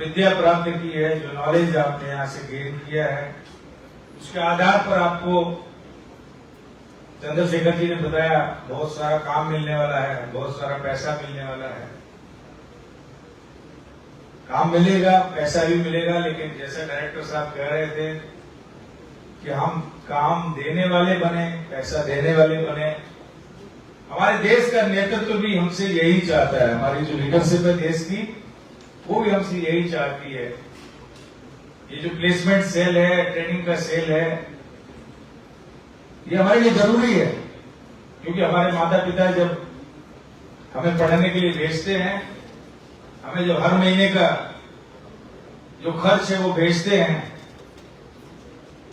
विद्या प्राप्त की है, जो नॉलेज आपने यहाँ से गेन किया है, उसके आधार पर आपको चंद्रशेखर जी ने बताया बहुत सारा काम मिलने वाला है, बहुत सारा पैसा मिलने वाला है। काम मिलेगा, पैसा भी मिलेगा, लेकिन जैसे डायरेक्टर साहब कह रहे थे कि हम काम देने वाले बने, पैसा देने वाले बने। हमारे देश का नेतृत्व भी हमसे यही चाहता है, हमारी जो लीडरशिप है देश की, वो भी हमसे यही चाहती है। ये जो प्लेसमेंट सेल है, ट्रेनिंग का सेल है, ये हमारे लिए जरूरी है, क्योंकि हमारे माता पिता जब हमें पढ़ने के लिए भेजते हैं, हमें जब हर महीने का जो खर्च है वो भेजते हैं,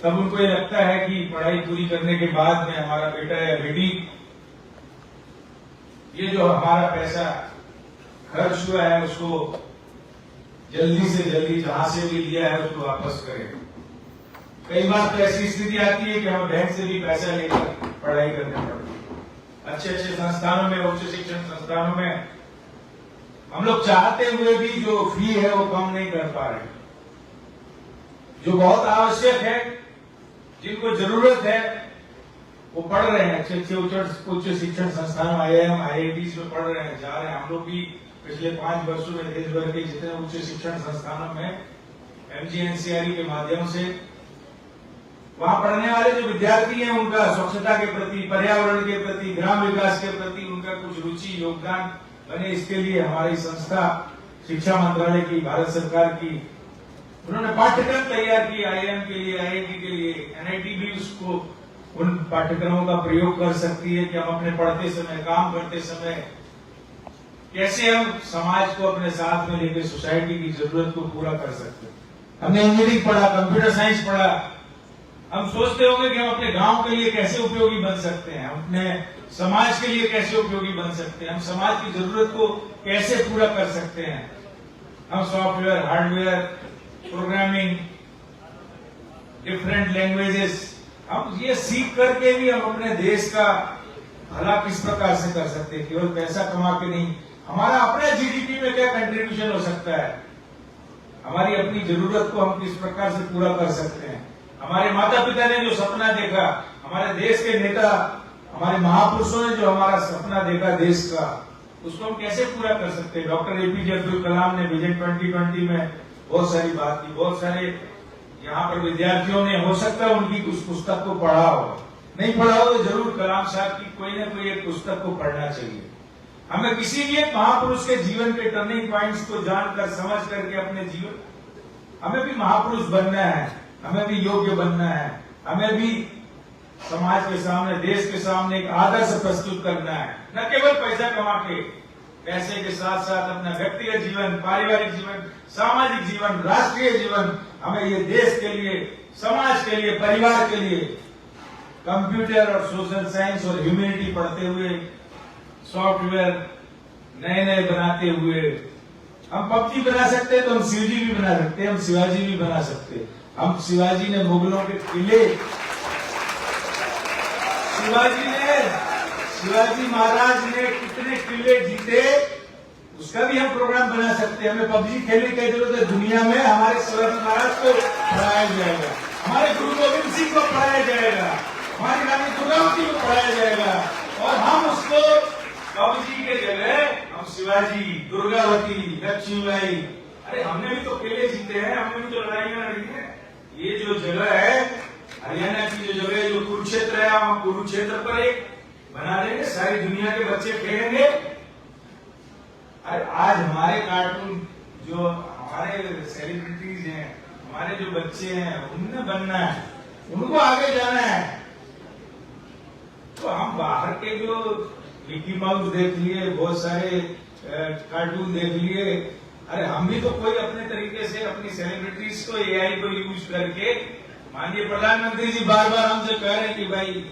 तब उनको ये लगता है कि पढ़ाई पूरी करने के बाद में हमारा बेटा या बेटी ये जो हमारा पैसा खर्च हुआ है उसको जल्दी से जल्दी जहां से भी लिया है उसको वापस करें। कई बार तो ऐसी स्थिति आती है कि हम बैंक से भी पैसा लेकर पढ़ाई करने पड़ती है। अच्छे अच्छे संस्थानों में, उच्च शिक्षण संस्थानों में हम लोग चाहते हुए भी जो फी है वो कम नहीं कर पा रहे। जो बहुत आवश्यक है, जिनको जरूरत है, वो पढ़ रहे हैं। अच्छे अच्छे उच्च शिक्षण संस्थानों, IIM, IITs में पढ़ रहे हैं, जा रहे हैं। हम लोग भी पिछले 5 वर्षों में देश भर के जितने उच्च शिक्षण संस्थानों में MGNCRE के माध्यम से वहां पढ़ने वाले जो विद्यार्थी हैं, उनका स्वच्छता के प्रति, पर्यावरण के प्रति, ग्राम विकास के प्रति उनका कुछ रुचि, योगदान बने, इसके लिए हमारी संस्था शिक्षा मंत्रालय की, भारत सरकार की, उन्होंने पाठ्यक्रम तैयार की IIM के लिए, IIT के लिए। NIT भी उसको उन पाठ्यक्रमों का प्रयोग कर सकती है कि हम अपने पढ़ते समय, काम करते समय कैसे हम समाज को अपने साथ में लेकर सोसाइटी की जरूरत को पूरा कर सकते हैं। हमने इंजीनियरिंग पढ़ा, कंप्यूटर साइंस पढ़ा, हम सोचते होंगे कि हम अपने गांव के लिए कैसे उपयोगी बन सकते हैं, हम अपने समाज के लिए कैसे उपयोगी बन सकते हैं, हम समाज की जरूरत को कैसे पूरा कर सकते हैं। हम software, hardware, programming, different languages, हम ये सीख करके भी हम अपने देश का भला किस प्रकार से कर सकते हैं। केवल पैसा कमा के नहीं, हमारा अपने GDP में क्या कंट्रीब्यूशन हो सकता है, हमारी अपनी जरूरत को हम किस प्रकार से पूरा कर सकते हैं। हमारे माता पिता ने जो सपना देखा, हमारे देश के नेता, हमारे महापुरुषों ने जो हमारा सपना देखा देश का, उसको हम कैसे पूरा कर सकते हैं। डॉक्टर APJ अब्दुल कलाम ने विजन 2020 में बहुत सारी बात की। बहुत सारे यहाँ पर विद्यार्थियों ने, हो सकता है उनकी उस पुस्तक को पढ़ा हो, नहीं पढ़ा हो तो जरूर कलाम साहब की कोई न कोई एक पुस्तक को पढ़ना चाहिए। हमें किसी भी एक महापुरुष के जीवन के टर्निंग पॉइंट्स को जानकर, समझ करके अपने जीवन, हमें भी महापुरुष बनना है, हमें भी योग्य बनना है, हमें भी समाज के सामने, देश के सामने एक आदर्श प्रस्तुत करना है। न केवल पैसा कमा के, पैसे के साथ साथ अपना व्यक्तिगत जीवन, पारिवारिक जीवन, सामाजिक जीवन, राष्ट्रीय जीवन, हमें ये देश के लिए, समाज के लिए, परिवार के लिए कंप्यूटर और सोशल साइंस और ह्यूमैनिटी पढ़ते हुए, सॉफ्टवेयर नए नए बनाते हुए, हम PUBG बना सकते हैं तो हम शिवजी भी बना सकते हैं, हम शिवाजी भी बना सकते हैं। हम शिवाजी ने मुगलों के किले, शिवाजी महाराज ने कितने किले जीते, उसका भी हम प्रोग्राम बना सकते हैं। हमें PUBG खेलने की जरूरत है। दुनिया में हमारे शिवाजी महाराज को पढ़ाया जाएगा, हमारे गुरु गोविंद सिंह को पढ़ाया जाएगा, हमारी रानी दुर्गावती को पढ़ाया जाएगा, और हम उसको PUBG के जगह हम शिवाजी, दुर्गावती, लक्ष्मीबाई, अरे हमने भी तो किले जीते हैं, हमने भी तो लड़ाइयां लड़ी है। ये जो जगह है, हरियाणा की जो जगह है, जो कुरुक्षेत्र है, हम कुरुक्षेत्र पर एक बना देंगे, सारी दुनिया के बच्चे खेलेंगे। अरे आज हमारे कार्टून, जो हमारे सेलिब्रिटीज हैं, हमारे जो बच्चे हैं, उन्हें बनना है, उनको आगे जाना है। तो हम बाहर के जो मिकी माउस देख लिए, बहुत सारे कार्टून देख लिए, अरे हम भी तो कोई अपने तरीके से अपनी सेलिब्रिटीज को, AI को यूज करके, माननीय प्रधानमंत्री जी बार बार हमसे कह रहे हैं कि भाई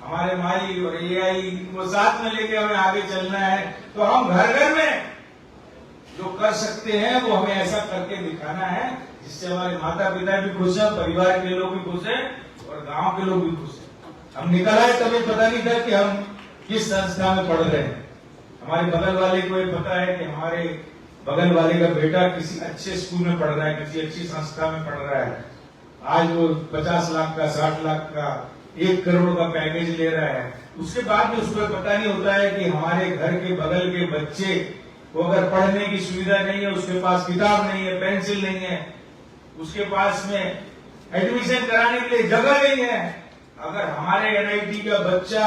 हमारे माई और AI को साथ में लेके हमें आगे चलना है। तो हम घर घर में जो कर सकते हैं वो हमें ऐसा करके दिखाना है जिससे हमारे माता पिता भी खुश हैं, परिवार के लोग भी खुश हैं और गांव के लोग भी खुश हैं। हम निकल आए तभी पता नहीं था कि हम किस संस्था में पढ़ रहे हैं। हमारे बगल वाले को ये पता है कि हमारे बगल वाले का बेटा किसी अच्छे स्कूल में पढ़ रहा है, किसी अच्छी संस्था में पढ़ रहा है, आज वो 50 लाख का, 60 लाख का, 1 करोड़ का पैकेज ले रहा है, उसके बाद में उसको पता नहीं होता है कि हमारे घर के बगल के बच्चे को अगर पढ़ने की सुविधा नहीं है, उसके पास किताब नहीं है, पेंसिल नहीं है, उसके पास में एडमिशन कराने के लिए जगह नहीं है। अगर हमारे एनआईटी का बच्चा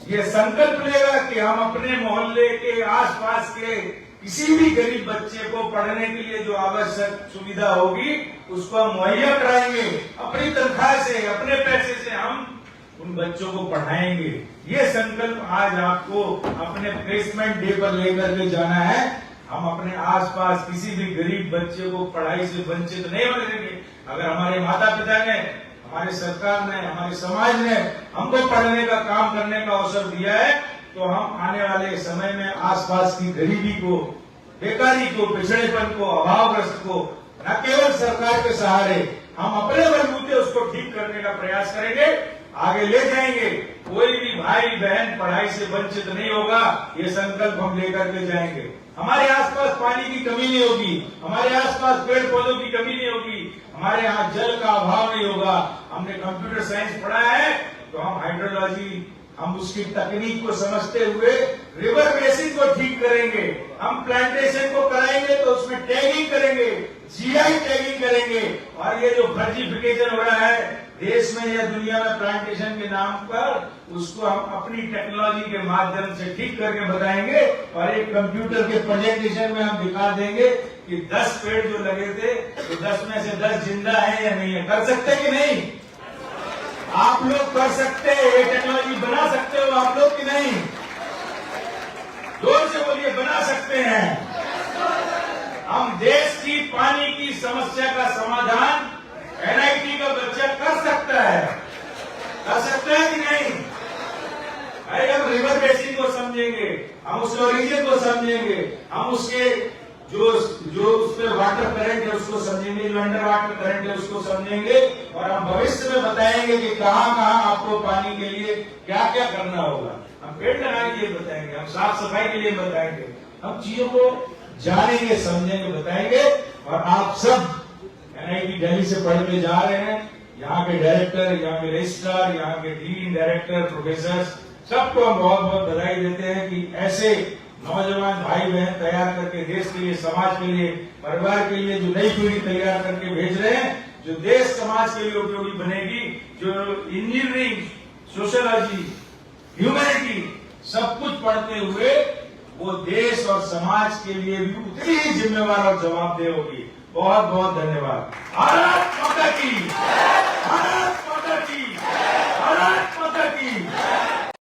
ये संकल्प लेगा कि हम अपने मोहल्ले के आसपास के किसी भी गरीब बच्चे को पढ़ने के लिए जो आवश्यक सुविधा होगी उसको हम मुहैया कराएंगे, अपनी तनख्वाह से, अपने पैसे से हम उन बच्चों को पढ़ाएंगे। ये संकल्प आज आपको अपने प्लेसमेंट डे पर लेकर के जाना है। हम अपने आसपास किसी भी गरीब बच्चे को पढ़ाई से वंचित नहीं होने देंगे। अगर हमारे माता पिता ने, हमारे सरकार ने, हमारे समाज ने हमको पढ़ने का काम करने का अवसर दिया है, तो हम आने वाले समय में आसपास की गरीबी को, बेकारी को, पिछड़ेपन को, अभावग्रस्त को न केवल सरकार के सहारे हम अपने बलबूते उसको ठीक करने का प्रयास करेंगे, आगे ले जाएंगे। कोई भी भाई बहन पढ़ाई से वंचित नहीं होगा, ये संकल्प हम लेकर के जाएंगे। हमारे आसपास पानी की कमी नहीं होगी, हमारे आसपास पेड़ पौधों की कमी नहीं होगी, हमारे यहाँ जल का अभाव नहीं होगा। हमने कंप्यूटर साइंस पढ़ा है तो हम हाइड्रोलॉजी, हम उसकी तकनीक को समझते हुए रिवर बेसिन को ठीक करेंगे, हम प्लांटेशन को कराएंगे तो उसमें टैगिंग करेंगे, जीआई टैगिंग करेंगे। और ये जो फर्जीफिकेशन हो रहा है देश में या दुनिया में प्लांटेशन के नाम पर, उसको हम अपनी टेक्नोलॉजी के माध्यम से ठीक करके बताएंगे और एक कंप्यूटर के प्रेजेंटेशन में हम दिखा देंगे कि 10 पेड़ जो लगे थे तो 10 में से 10 जिंदा है या नहीं है। कर सकते कि नहीं? आप लोग कर सकते हैं, ये टेक्नोलॉजी बना सकते हो आप लोग कि नहीं? जोर से बोलिए, बना सकते हैं। हम देश की पानी की समस्या का समाधान एनआईटी का बच्चा कर सकता है, कर सकता है कि नहीं? अरे हम रिवर बेसिन को समझेंगे, हम उसके ओरिजिन को समझेंगे, हम उसके जो उसमें वाटर करंट है उसको समझेंगे, जो अंडर वाटर करंट है उसको समझेंगे, और हम भविष्य में बताएंगे कि कहाँ कहाँ आपको पानी के लिए क्या क्या करना होगा। हम पेड़ लगाने के लिए बताएंगे, हम साफ सफाई के लिए बताएंगे, हम चीजों को जानेंगे, समझेंगे, बताएंगे। और आप सब एनआईटी दिल्ली से पढ़ के जा रहे हैं, यहाँ के डायरेक्टर, यहाँ के रजिस्ट्रार, यहाँ के डीन, डायरेक्टर, प्रोफेसर, सबको हम बहुत बहुत बधाई देते हैं कि ऐसे नौजवान भाई बहन तैयार करके देश के लिए, समाज के लिए, परिवार के लिए जो नई पीढ़ी तैयार करके भेज रहे हैं, जो देश समाज के लिए उपयोगी बनेगी, जो इंजीनियरिंग, सोशियोलॉजी, ह्यूमैनिटी सब कुछ पढ़ते हुए वो देश और समाज के लिए भी उतनी ही जिम्मेवार और जवाबदेह होगी। बहुत बहुत धन्यवाद। भारत माता की।